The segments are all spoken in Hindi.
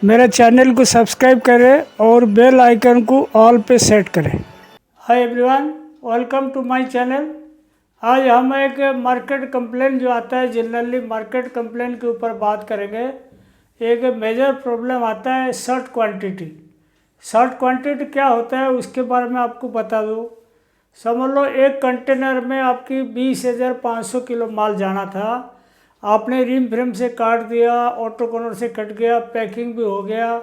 मेरे चैनल को सब्सक्राइब करें और बेल आइकन को ऑल पे सेट करें। Hi everyone, welcome to my channel. आज हम एक मार्केट कंप्लेन जो आता है, जनरली मार्केट कंप्लेन के ऊपर बात करेंगे। एक मेजर प्रॉब्लम आता है शॉर्ट क्वांटिटी। शॉर्ट क्वांटिटी क्या होता है उसके बारे में आपको बता दूँ। समझ लो एक कंटेनर में आपकी 20,500 किलो माल जाना था, आपने रिम फ्रेम से काट दिया, ऑटो कॉर्नर से कट गया, पैकिंग भी हो गया,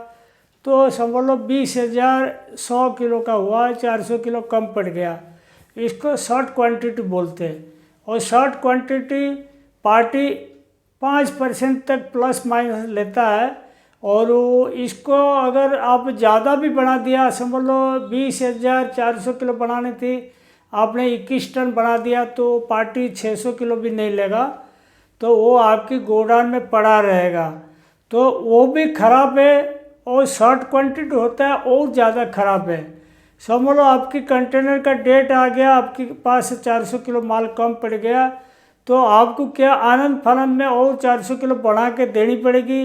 तो समझ लो 20,100 किलो का हुआ, 400 किलो कम पड़ गया। इसको शॉर्ट क्वांटिटी बोलते हैं। और शॉर्ट क्वांटिटी पार्टी 5% तक प्लस माइनस लेता है। और इसको अगर आप ज़्यादा भी बढ़ा दिया, समझ लो 20,400 किलो बनानी थी, आपने 21 टन बना दिया, तो पार्टी 600 किलो भी नहीं लेगा, तो वो आपकी गोडाउन में पड़ा रहेगा, तो वो भी ख़राब है। और शॉर्ट क्वांटिटी होता है और ज़्यादा ख़राब है। समझ लो आपकी कंटेनर का डेट आ गया, आपके पास 400 किलो माल कम पड़ गया, तो आपको क्या आनंद फानंद में और 400 किलो बढ़ा के देनी पड़ेगी।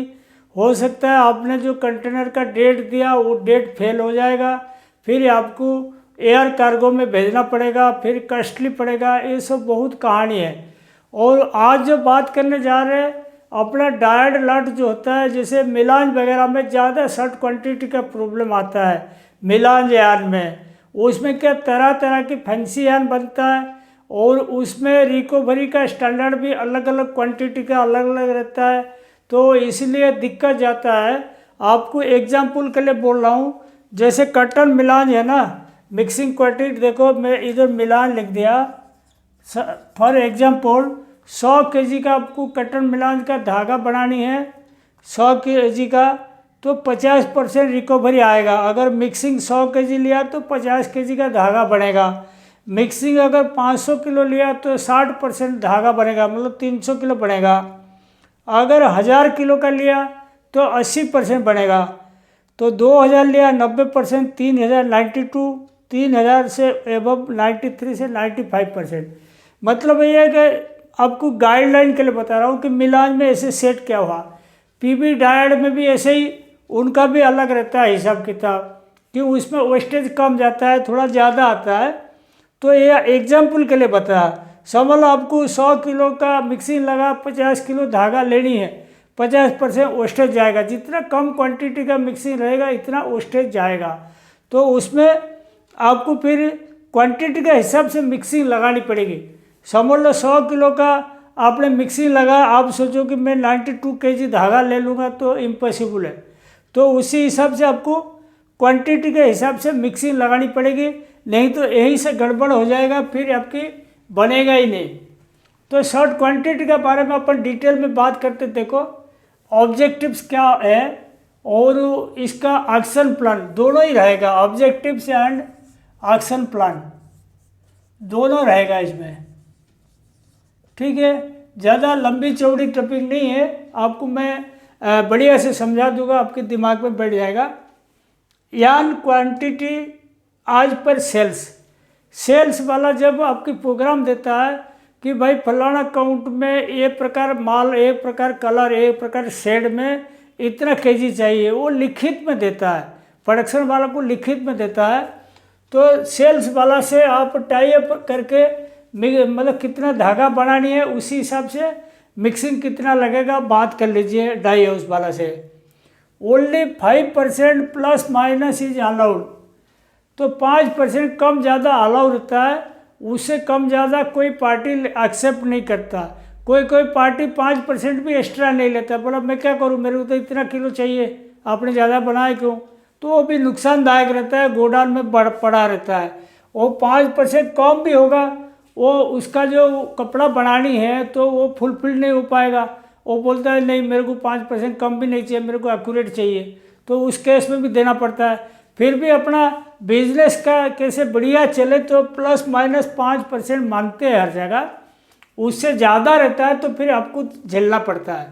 हो सकता है आपने जो कंटेनर का डेट दिया वो डेट फेल हो जाएगा, फिर आपको एयर कार्गो में भेजना पड़ेगा, फिर कॉस्टली पड़ेगा। ये सब बहुत कहानी है। और आज जो बात करने जा रहे हैं, अपना डायड लट जो होता है, जैसे मिलान वगैरह में ज़्यादा शॉर्ट क्वांटिटी का प्रॉब्लम आता है। मिलान यान में उसमें क्या तरह तरह की फैंसी यान बनता है, और उसमें रिकवरी का स्टैंडर्ड भी अलग अलग क्वांटिटी का अलग अलग रहता है, तो इसलिए दिक्कत जाता है। आपको एग्जाम्पल के लिए बोल रहा हूँ, जैसे कटन मिलान है ना, मिक्सिंग क्वांटिटी देखो, मैं इधर मिलान लिख दिया। फॉर एग्जाम्पल 100 kg का आपको कटन मिलान का धागा बनानी है, 100 kg का, तो 50% रिकवरी आएगा। अगर मिक्सिंग 100 kg लिया तो 50 kg का धागा बनेगा। मिक्सिंग अगर 500 किलो लिया तो 60% धागा बनेगा, मतलब 300 किलो बनेगा। अगर 1000 किलो का लिया तो 80% बनेगा। तो 2000 लिया 90%, 3000 92, 3000 से एबव 93 से 95%। मतलब ये है कि आपको गाइडलाइन के लिए बता रहा हूँ कि मिलान में ऐसे सेट क्या हुआ। पीबी डायड में भी ऐसे ही, उनका भी अलग रहता है हिसाब किताब, कि उसमें वेस्टेज कम जाता है, थोड़ा ज़्यादा आता है। तो ये एग्जाम्पल के लिए बताया। समझ लो आपको 100 किलो का मिक्सिंग लगा, 50 किलो धागा लेनी है, 50% वेस्टेज जाएगा। जितना कम क्वांटिटी का मिक्सिंग रहेगा इतना वेस्टेज जाएगा। तो उसमें आपको फिर क्वांटिटी के हिसाब से मिक्सिंग लगानी पड़ेगी। समझ लो 100 किलो का आपने मिक्सिंग लगा, आप सोचो कि मैं 92 kg धागा ले लूँगा, तो इम्पॉसिबल है। तो उसी हिसाब से आपको क्वांटिटी के हिसाब से मिक्सिंग लगानी पड़ेगी, नहीं तो यहीं से गड़बड़ हो जाएगा, फिर आपकी बनेगा ही नहीं। तो शॉर्ट क्वांटिटी के बारे में अपन डिटेल में बात करते। देखो ऑब्जेक्टिव्स क्या है और इसका एक्शन प्लान दोनों ही रहेगा। ऑब्जेक्टिव्स एंड एक्शन प्लान दोनों रहेगा इसमें, ठीक है। ज़्यादा लंबी चौड़ी टॉपिक नहीं है, आपको मैं बढ़िया से समझा दूंगा, आपके दिमाग में बैठ जाएगा। यान क्वांटिटी आज पर सेल्स वाला जब आपकी प्रोग्राम देता है कि भाई फलाना काउंट में एक प्रकार माल, एक प्रकार कलर, एक प्रकार शेड में इतना केजी चाहिए, वो लिखित में देता है, प्रोडक्शन वाला को लिखित में देता है। तो सेल्स वाला से आप टाई अप करके मतलब कितना धागा बनानी है, उसी हिसाब से मिक्सिंग कितना लगेगा बात कर लीजिए डाई हाउस वाला से। Only 5% plus minus is allowed, तो 5% कम ज़्यादा अलाउ रहता है, उससे कम ज़्यादा कोई पार्टी एक्सेप्ट नहीं करता। कोई पार्टी 5% भी एक्स्ट्रा नहीं लेता, बोला मैं क्या करूँ, मेरे को तो इतना किलो चाहिए, आपने ज़्यादा बनाया क्यों, तो वो भी नुकसानदायक रहता है, गोडाउन में पड़ा रहता है। वो 5% कम भी होगा, वो उसका जो कपड़ा बनानी है तो वो फुलफिल नहीं हो पाएगा। वो बोलता है नहीं, मेरे को 5% कम भी नहीं चाहिए, मेरे को एक्यूरेट चाहिए, तो उस केस में भी देना पड़ता है। फिर भी अपना बिजनेस का कैसे बढ़िया चले तो प्लस माइनस 5% मांगते हैं हर जगह, उससे ज़्यादा रहता है तो फिर आपको झेलना पड़ता है।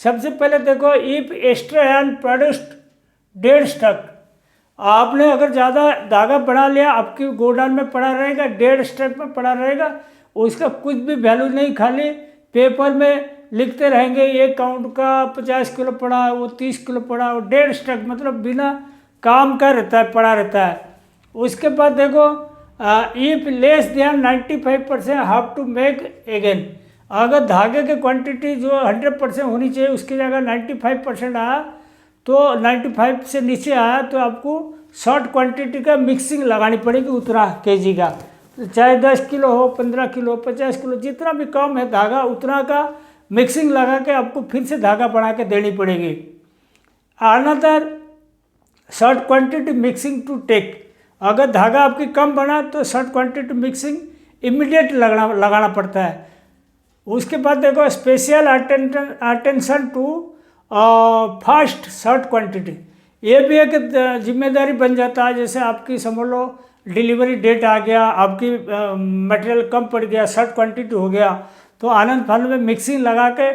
सबसे पहले देखो, if extra and produced dead stock, आपने अगर ज़्यादा धागा बढ़ा लिया, आपकी गोडाउन में पड़ा रहेगा, डेड स्टॉक में पड़ा रहेगा, उसका कुछ भी वैल्यू नहीं, खाली पेपर में लिखते रहेंगे ये काउंट का 50 किलो पड़ा, वो 30 किलो पड़ा, वो डेड स्टॉक मतलब बिना काम का रहता है, पड़ा रहता है। उसके बाद देखो if less than 95% have to make again. अगर धागे की क्वांटिटी जो 100% होनी चाहिए उसकी जगह 95% आया तो 95 से नीचे आया तो आपको शॉर्ट क्वांटिटी का मिक्सिंग लगानी पड़ेगी उतना केजी का, चाहे 10 किलो हो, 15 किलो, 50 किलो, जितना भी कम है धागा उतना का मिक्सिंग लगा के आपको फिर से धागा बढ़ा के देनी पड़ेगी। Another short quantity mixing to take. अगर धागा आपकी कम बना तो शॉर्ट क्वांटिटी मिक्सिंग इमीडिएट लगाना पड़ता है। उसके बाद देखो special attention to fast short quantity, ये भी एक जिम्मेदारी बन जाता है। जैसे आपकी समझ लो डिलीवरी डेट आ गया, आपकी मटेरियल कम पड़ गया, शॉर्ट क्वांटिटी हो गया, तो आनंद फानंद में मिक्सिंग लगा के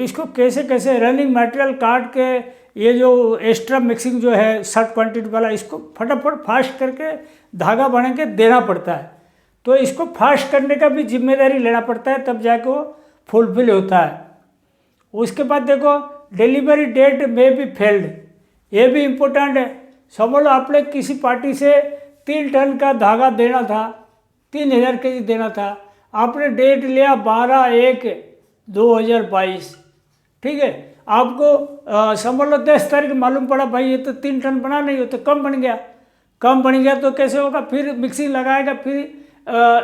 इसको कैसे कैसे रनिंग मटेरियल काट के ये जो एक्स्ट्रा मिक्सिंग जो है शॉर्ट क्वांटिटी वाला इसको फटाफट फास्ट करके धागा बना के देना पड़ता है। तो इसको फास्ट करने का भी जिम्मेदारी लेना पड़ता है, तब जाके वो फुलफिल होता है। उसके बाद देखो डिलीवरी डेट में भी फेल्ड, ये भी इम्पोर्टेंट है। समझ लो आपने किसी पार्टी से 3 टन का धागा देना था, 3000 केजी देना था, आपने डेट लिया 12/1/2022, ठीक है। आपको समझ लो 10 तारीख मालूम पड़ा भाई ये तो 3 टन बना नहीं, हो तो कम बन गया। कम बन गया तो कैसे होगा, फिर मिक्सिंग लगाएगा, फिर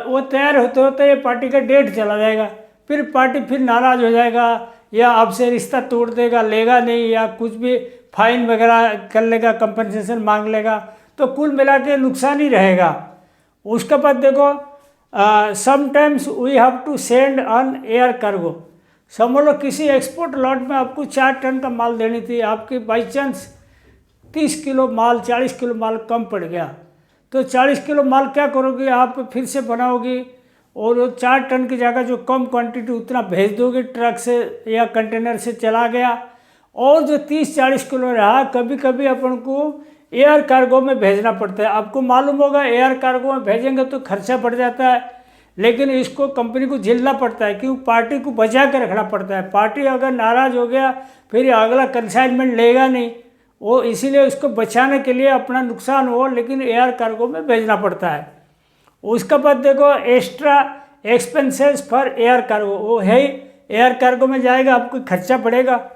वो तैयार होते होते ये पार्टी का डेट चला जाएगा, फिर पार्टी फिर नाराज़ हो जाएगा या आपसे रिश्ता तोड़ देगा, लेगा नहीं या कुछ भी फाइन वगैरह कर लेगा, कंपनसेशन मांग लेगा, तो कुल मिला के नुकसान ही रहेगा। उसके बाद देखो sometimes we have to send on air cargo. समझ लो किसी एक्सपोर्ट लॉट में आपको 4 टन का माल देनी थी, आपकी बाई चांस 30 किलो माल, 40 किलो माल कम पड़ गया, तो 40 किलो माल क्या करोगे आप, फिर से बनाओगे और 4 टन की जगह जो कम क्वांटिटी उतना भेज दोगे ट्रक से या कंटेनर से चला गया, और जो 30-40 किलो रहा कभी कभी अपन को एयर कार्गो में भेजना पड़ता है। आपको मालूम होगा एयर कार्गो में भेजेंगे तो खर्चा बढ़ जाता है, लेकिन इसको कंपनी को झेलना पड़ता है क्योंकि पार्टी को बचा के रखना पड़ता है। पार्टी अगर नाराज़ हो गया फिर अगला कंसाइनमेंट लेगा नहीं, वो इसीलिए उसको बचाने के लिए अपना नुकसान हो लेकिन एयर कार्गो में भेजना पड़ता है। उसके बाद देखो extra expenses for air cargo, वो है ही एयर कार्गो में जाएगा आपको खर्चा पड़ेगा।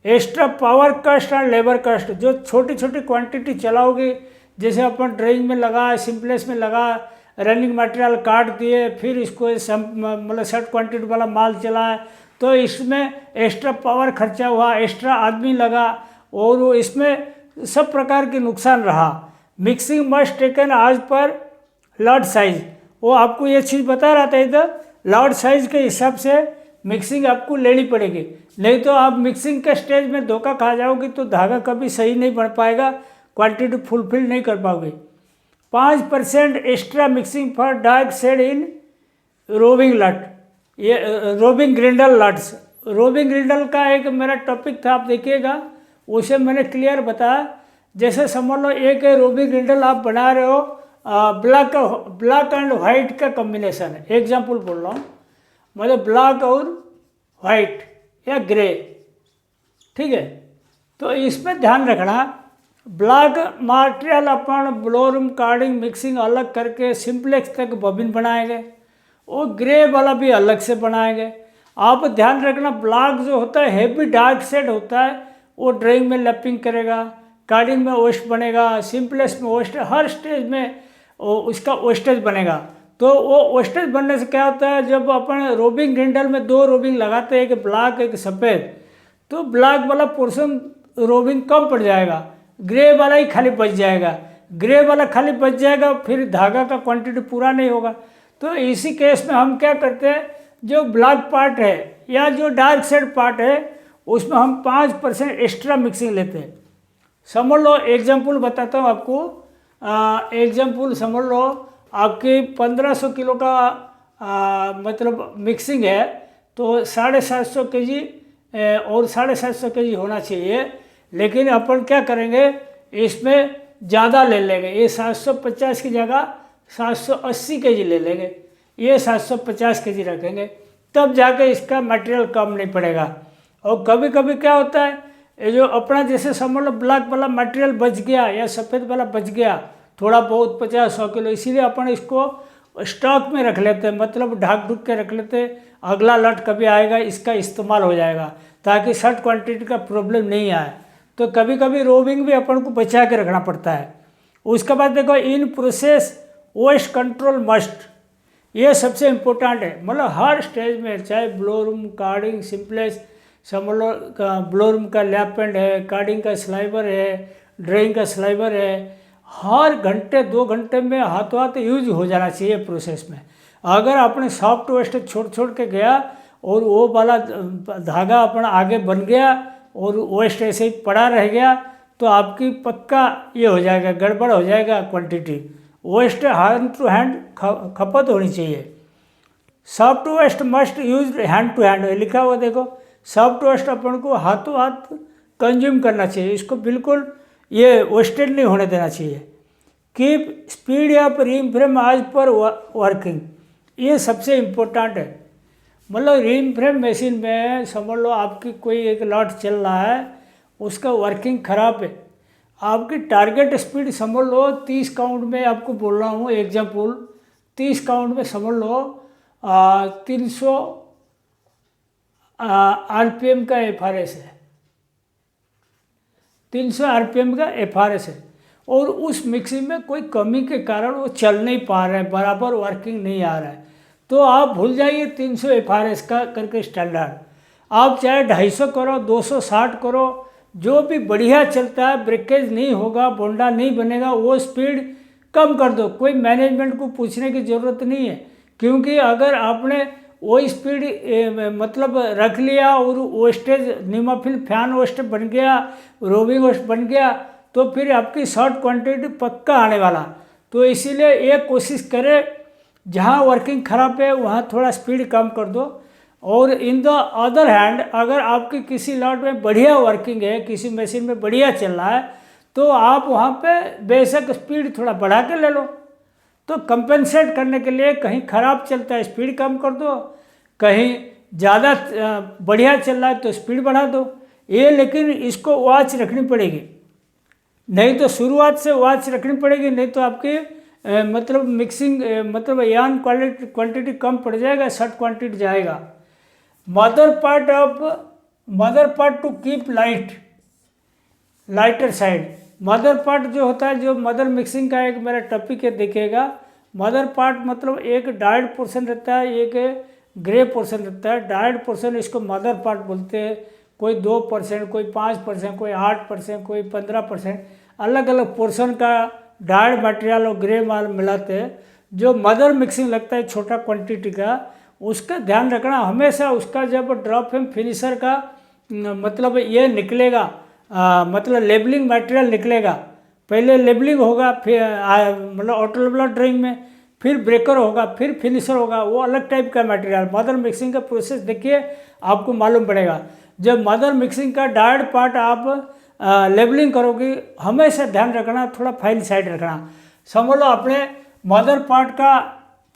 एक्स्ट्रा पावर कॉस्ट और लेबर कॉस्ट, जो छोटी छोटी क्वांटिटी चलाओगे, जैसे अपन ड्राइंग में लगा, सिंपलेस में लगा, रनिंग मटेरियल काट दिए, फिर इसको मतलब शॉर्ट क्वांटिटी वाला माल चलाए, तो इसमें एक्स्ट्रा पावर खर्चा हुआ, एक्स्ट्रा आदमी लगा और इसमें सब प्रकार के नुकसान रहा। मिक्सिंग मस्ट टेकन आज पर लॉट साइज, वो आपको ये चीज़ बता रहा था इधर, लॉट साइज के हिसाब से मिक्सिंग आपको लेनी पड़ेगी, नहीं तो आप मिक्सिंग के स्टेज में धोखा खा जाओगे तो धागा कभी सही नहीं बन पाएगा, क्वांटिटी फुलफिल नहीं कर पाओगे। 5% extra mixing for dark shade in roving lot, ये roving grindle lots. Roving grindle का एक मेरा टॉपिक था, आप देखिएगा, उसे मैंने क्लियर बताया। जैसे समझ लो एक रोविंग ग्रिंडल आप बना रहे हो, ब्लैक एंड वाइट का कॉम्बिनेशन है, एग्जाम्पल बोल रहा हूँ, मतलब ब्लैक और वाइट या ग्रे, ठीक है। तो इसमें ध्यान रखना, ब्लैक मटेरियल अपन ब्लोरूम कार्डिंग मिक्सिंग अलग करके सिंपलेक्स तक बॉबिन बनाएंगे, वो ग्रे वाला भी अलग से बनाएंगे। आप ध्यान रखना ब्लैक जो होता है हैवी डार्क शेड होता है, वो ड्राइंग में लैपिंग करेगा, कार्डिंग में वेस्ट बनेगा, सिंपलेक्स में वेस्ट, हर स्टेज में उसका वेस्टेज बनेगा। तो वो वेस्टेज बनने से क्या होता है, जब अपन रोविंग ग्रिंडल में 2 रोविंग लगाते हैं, एक ब्लैक एक सफ़ेद, तो ब्लैक वाला पोर्शन रोविंग कम पड़ जाएगा, ग्रे वाला ही खाली बच जाएगा। ग्रे वाला खाली बच जाएगा, फिर धागा का क्वांटिटी पूरा नहीं होगा। तो इसी केस में हम क्या करते हैं, जो ब्लैक पार्ट है या जो डार्क शेड पार्ट है उसमें हम 5% एक्स्ट्रा मिक्सिंग लेते हैं। समझ लो एग्जाम्पल बताता हूँ आपको, एग्जाम्पल समझ लो आपकी 1500 किलो का मतलब मिक्सिंग है, तो 750 केजी और 750 केजी होना चाहिए, लेकिन अपन क्या करेंगे इसमें ज़्यादा ले लेंगे, ये 750 की जगह 780 केजी ले लेंगे, ये 750 केजी रखेंगे। तब जाके इसका मटेरियल कम नहीं पड़ेगा। और कभी कभी क्या होता है, ये जो अपना जैसे समझ लो ब्लैक वाला मटेरियल बच गया या सफ़ेद वाला बच गया थोड़ा बहुत 50-100 किलो, इसीलिए अपन इसको स्टॉक में रख लेते हैं, मतलब ढाक ढूक के रख लेते हैं, अगला लट कभी आएगा इसका इस्तेमाल हो जाएगा, ताकि शॉर्ट क्वांटिटी का प्रॉब्लम नहीं आए। तो कभी कभी रोविंग भी अपन को बचा के रखना पड़ता है। उसके बाद देखो in process waste control must, ये सबसे इम्पोर्टेंट है। मतलब हर स्टेज में, चाहे ब्लो रूम, कार्डिंग, सिंपलेस, समझ लो ब्लो रूम का लैप पेंट है, कार्डिंग का स्लाइबर है, ड्राइंग का स्लाइबर है, हर घंटे 2 घंटे में हाथों हाथ यूज हो जाना चाहिए प्रोसेस में। अगर आपने सॉफ्ट वेस्ट छोड़ के गया और वो वाला धागा अपना आगे बन गया और वेस्ट ऐसे ही पड़ा रह गया, तो आपकी पक्का ये हो जाएगा, गड़बड़ हो जाएगा quantity. Waste hand to hand खपत होनी चाहिए। Soft waste must use hand to hand लिखा हुआ देखो, सॉफ्ट वेस्ट अपन को हाथों हाथ कंज्यूम करना चाहिए, इसको बिल्कुल ये वेस्टेज नहीं होने देना चाहिए। Keep speed of ring frame as per working, ये सबसे इम्पोर्टेंट है। मतलब रिम फ्रेम मशीन में समझ लो आपकी कोई एक लॉट चल रहा है, उसका वर्किंग ख़राब है, आपकी टारगेट स्पीड समझ लो 30 काउंट में आपको बोल रहा हूँ एग्जाम्पल, 30 काउंट में समझ लो 300 RPM का FRS है, 300 RPM का FRS है, और उस मिक्सिंग में कोई कमी के कारण वो चल नहीं पा रहा है, बराबर वर्किंग नहीं आ रहा है, तो आप भूल जाइए 300 FRS का करके स्टैंडर्ड। आप चाहे 250 करो, 260 करो, जो भी बढ़िया चलता है, ब्रेकेज नहीं होगा, बोंडा नहीं बनेगा, वो स्पीड कम कर दो। कोई मैनेजमेंट को पूछने की ज़रूरत नहीं है, क्योंकि अगर आपने वो स्पीड मतलब रख लिया और वेस्टेज नीमाफिल फैन वेस्ट बन गया, रोविंग वेस्ट बन गया, तो फिर आपकी शॉर्ट क्वांटिटी पक्का आने वाला। तो इसीलिए एक कोशिश करें, जहाँ वर्किंग ख़राब है वहाँ थोड़ा स्पीड कम कर दो। और इन द अदर हैंड, अगर आपकी किसी लॉट में बढ़िया वर्किंग है, किसी मशीन में बढ़िया चल रहा है, तो आप वहाँ पे बेशक स्पीड थोड़ा बढ़ा के ले लो। तो कंपेंसेट करने के लिए कहीं ख़राब चलता है स्पीड कम कर दो, कहीं ज़्यादा बढ़िया चल रहा है तो स्पीड बढ़ा दो। ये लेकिन इसको वॉच रखनी पड़ेगी, नहीं तो शुरुआत से वॉच रखनी पड़ेगी, नहीं तो आपकी मतलब मिक्सिंग मतलब यान क्वांटिटी कम पड़ जाएगा, शॉर्ट क्वांटिटी जाएगा। Mother part two keep lighter side, mother part जो होता है, जो मदर मिक्सिंग का एक मेरा टॉपिक है देखिएगा। मदर पार्ट मतलब एक डाइड पोर्शन रहता है, एक ग्रे पोर्शन रहता है। डाइड पोर्शन इसको मदर पार्ट बोलते हैं। कोई 2%, कोई 5%, कोई 8%, कोई 15%, अलग अलग पोर्शन का डाइड मटेरियल और ग्रे माल मिलाते हैं। जो मदर मिक्सिंग लगता है छोटा क्वांटिटी का, उसका ध्यान रखना हमेशा। उसका जब ड्रॉप फ्रेम फिनिशर का मतलब ये निकलेगा, मतलब लेबलिंग मटेरियल निकलेगा, पहले लेबलिंग होगा, फिर मतलब ऑटो लेबलर ड्राइंग में, फिर ब्रेकर होगा, फिर फिनिशर होगा, वो अलग टाइप का मटेरियल। मदर मिक्सिंग का प्रोसेस देखिए, आपको मालूम पड़ेगा। जब मदर मिक्सिंग का डायड पार्ट आप लेबलिंग करोगे, हमेशा ध्यान रखना, थोड़ा फाइन साइड रखना। समझ लो आपने मदर पार्ट का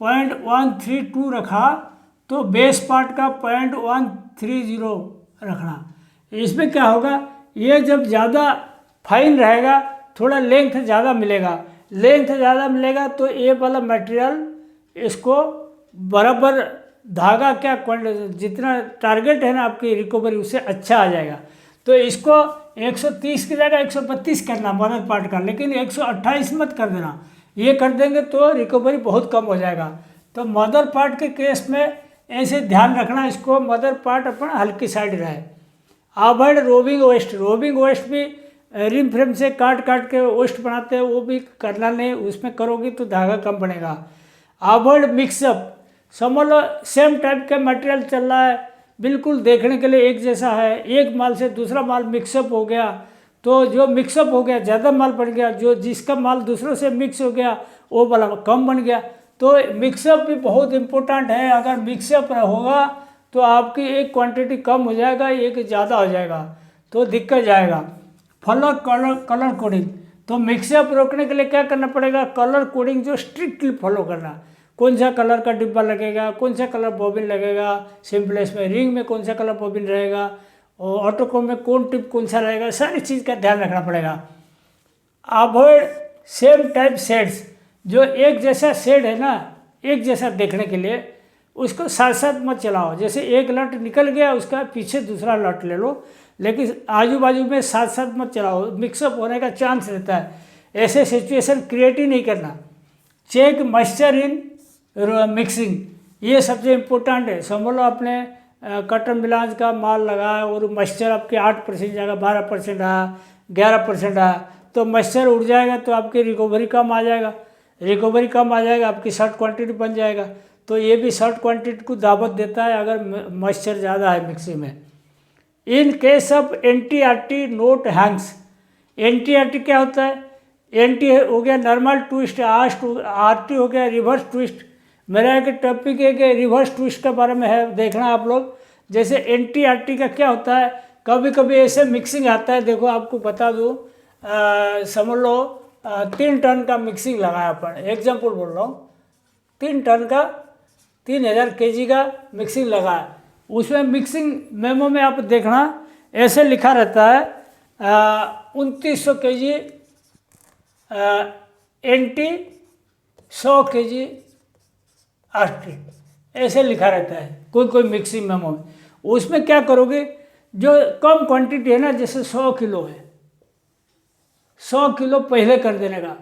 0.132 रखा, तो बेस पार्ट का 0.130 रखना। इसमें क्या होगा, ये जब ज़्यादा फाइन रहेगा, थोड़ा लेंथ ज़्यादा मिलेगा, तो ये वाला मटेरियल इसको बराबर धागा क्या जितना टारगेट है ना आपकी रिकवरी, उससे अच्छा आ जाएगा। तो इसको 130 की जगह 132 करना मदर पार्ट का, लेकिन 128 मत कर देना। ये कर देंगे तो रिकवरी बहुत कम हो जाएगा। तो मदर पार्ट के केस में ऐसे ध्यान रखना, इसको मदर पार्ट अपना हल्की साइड रहे। अवॉइड रोविंग वेस्ट भी रिम फ्रेम से काट के वेस्ट बनाते हैं, वो भी करना नहीं, उसमें करोगी तो धागा कम बनेगा। अवॉइड मिक्सअप, समझ लो सेम टाइप का मटेरियल चल रहा है, बिल्कुल देखने के लिए एक जैसा है, एक माल से दूसरा माल मिक्सअप हो गया, तो जो मिक्सअप हो गया ज़्यादा माल बन गया, जो जिसका माल दूसरों से मिक्स हो गया वो वाला कम बन गया। तो मिक्सअप भी बहुत इम्पोर्टेंट है। अगर मिक्सअप होगा तो आपकी एक क्वांटिटी कम हो जाएगा, एक ज़्यादा हो जाएगा, तो दिक्कत जाएगा। फॉलो कलर कोडिंग, तो मिक्सअप रोकने के लिए क्या करना पड़ेगा, कलर कोडिंग जो स्ट्रिक्टली फॉलो करना। कौन सा कलर का डिब्बा लगेगा, कौन सा कलर बॉबिन लगेगा, सिंपलेक्स में रिंग में कौन सा कलर बॉबिन रहेगा, और ऑटोकोन में कौन टिप कौन सा रहेगा, सारी चीज़ का ध्यान रखना पड़ेगा। अवॉइड सेम टाइप शेड्स, जो एक जैसा शेड है ना, एक जैसा देखने के लिए उसको साथ साथ मत चलाओ। जैसे एक लट निकल गया उसका पीछे दूसरा लट ले लो, लेकिन आजू बाजू में साथ साथ मत चलाओ, मिक्सअप होने का चांस रहता है। ऐसे सिचुएशन क्रिएट ही नहीं करना। चेक मॉइस्चर इन मिक्सिंग, ये सबसे इम्पोर्टेंट है। समझ लो आपने कॉटन मिलाज का माल लगाया और मॉइस्चर आपके 8% जगह 12% आया, 11% आया, तो मॉइस्चर उड़ जाएगा तो आपकी रिकवरी कम आ जाएगा, रिकवरी कम आ जाएगा, आपकी शॉर्ट क्वांटिटी बन जाएगा। तो ये भी शॉर्ट क्वांटिटी को दावत देता है अगर मॉइस्चर ज़्यादा है मिक्सी में। In case of NTRT note Hanks, NTRT क्या होता है? NT हो गया नॉर्मल ट्विस्ट, RT हो गया रिवर्स ट्विस्ट। मेरा एक टॉपिक है कि रिवर्स ट्विस्ट के बारे में है, देखना आप लोग। जैसे NTRT का क्या होता है, कभी कभी ऐसे मिक्सिंग आता है, देखो आपको बता दूँ, समझ लो 3 टन का मिक्सिंग लगाया अपन, एग्जाम्पल बोल रहा हूँ, 3 टन का 3000 kg का मिक्सिंग लगाया। उसमें मिक्सिंग मेमो में आप देखना ऐसे लिखा रहता है 2900 kg NT, 100 kg RT, ऐसे लिखा रहता है कोई मिक्सिंग मेमो में। उसमें क्या करोगे, जो कम क्वांटिटी है ना, जैसे 100 किलो है, 100 किलो पहले कर देने का।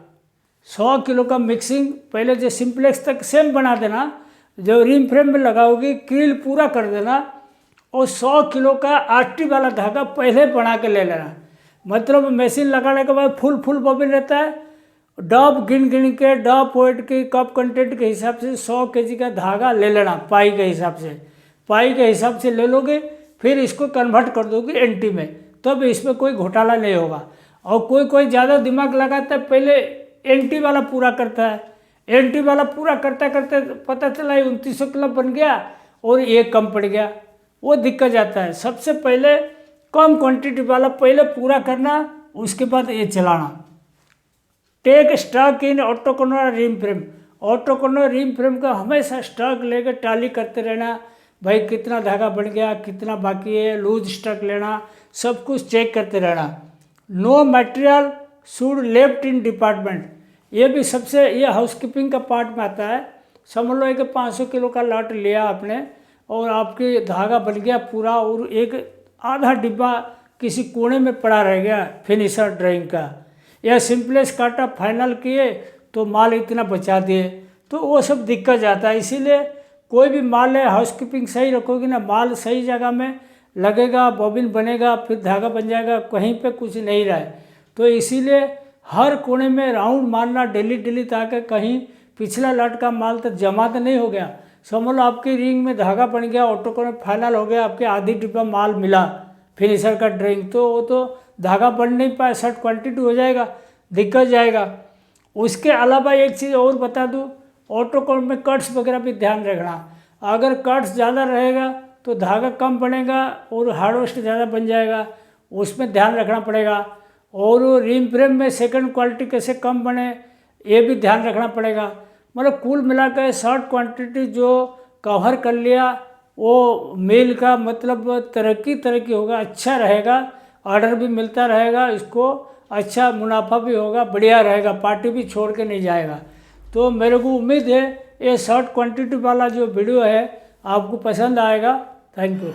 100 किलो का मिक्सिंग पहले जो सिंपलेक्स तक सेम बना देना, जो रिम फ्रेम में लगाओगे क्रिल पूरा कर देना, और 100 किलो का RT वाला धागा पहले बना के ले लेना। मतलब मशीन लगाने के बाद फुल बॉबिन रहता है, डॉप गिन के डॉप वेट के कप कंटेंट के हिसाब से 100 kg का धागा ले लेना, पाई के हिसाब से, पाई के हिसाब से ले लोगे, फिर इसको कन्वर्ट कर दोगे NT में, तब इसमें कोई घोटाला नहीं होगा। और कोई ज़्यादा दिमाग लगाता है, पहले NT वाला पूरा करता है, NT वाला पूरा करते पता चला 2900 किलो बन गया और ये कम पड़ गया, वो दिक्कत जाता है। सबसे पहले कम क्वांटिटी वाला पहले पूरा करना, उसके बाद ये चलाना। Take stock in autoconer rim frame, autoconer rim frame का हमेशा स्टॉक लेकर टाली करते रहना, भाई कितना धागा बन गया, कितना बाकी है, लूज स्टॉक लेना, सब कुछ चेक करते रहना। No material should left in department, ये भी सबसे, ये हाउसकीपिंग का पार्ट में आता है। समझ लो कि 500 किलो का लॉट लिया आपने और आपके धागा बन गया पूरा, और एक आधा डिब्बा किसी कोने में पड़ा रह गया फिनिशर ड्राइंग का, या सिंपलेक्स काटा फाइनल किए तो माल इतना बचा दिए, तो वो सब दिक्कत जाता है। इसीलिए कोई भी माल है, हाउसकीपिंग सही रखोगे ना, माल सही जगह में लगेगा, बॉबिन बनेगा, फिर धागा बन जाएगा, कहीं पे कुछ नहीं रहा है। तो इसीलिए हर कोने में राउंड मारना डेली, ताकि कहीं पिछला लट का माल तो जमा तो नहीं हो गया। समझ लो आपकी रिंग में धागा बन गया, ऑटोकोन फाइनल हो गया, आपके आधी डिब्बा माल मिला फिनिशर का ड्राइंग, तो वो तो धागा बन नहीं पाया, शॉर्ट क्वांटिटी हो जाएगा, दिक्कत जाएगा। उसके अलावा एक चीज़ और बता दूँ, ऑटोकोन में कट्स वगैरह भी ध्यान रखना। अगर कट्स ज़्यादा रहेगा तो धागा कम बनेगा और हार्वेस्ट ज़्यादा बन जाएगा, उसमें ध्यान रखना पड़ेगा। और रिम फ्रेम में सेकंड क्वालिटी कैसे कम बने, ये भी ध्यान रखना पड़ेगा। मतलब कुल मिलाकर शॉर्ट क्वांटिटी जो कवर कर लिया, वो मेल का मतलब तरक्की होगा, अच्छा रहेगा, ऑर्डर भी मिलता रहेगा, इसको अच्छा मुनाफा भी होगा, बढ़िया रहेगा, पार्टी भी छोड़ के नहीं जाएगा। तो मेरे को उम्मीद है ये शॉर्ट क्वांटिटी वाला जो वीडियो है आपको पसंद आएगा। Thank you.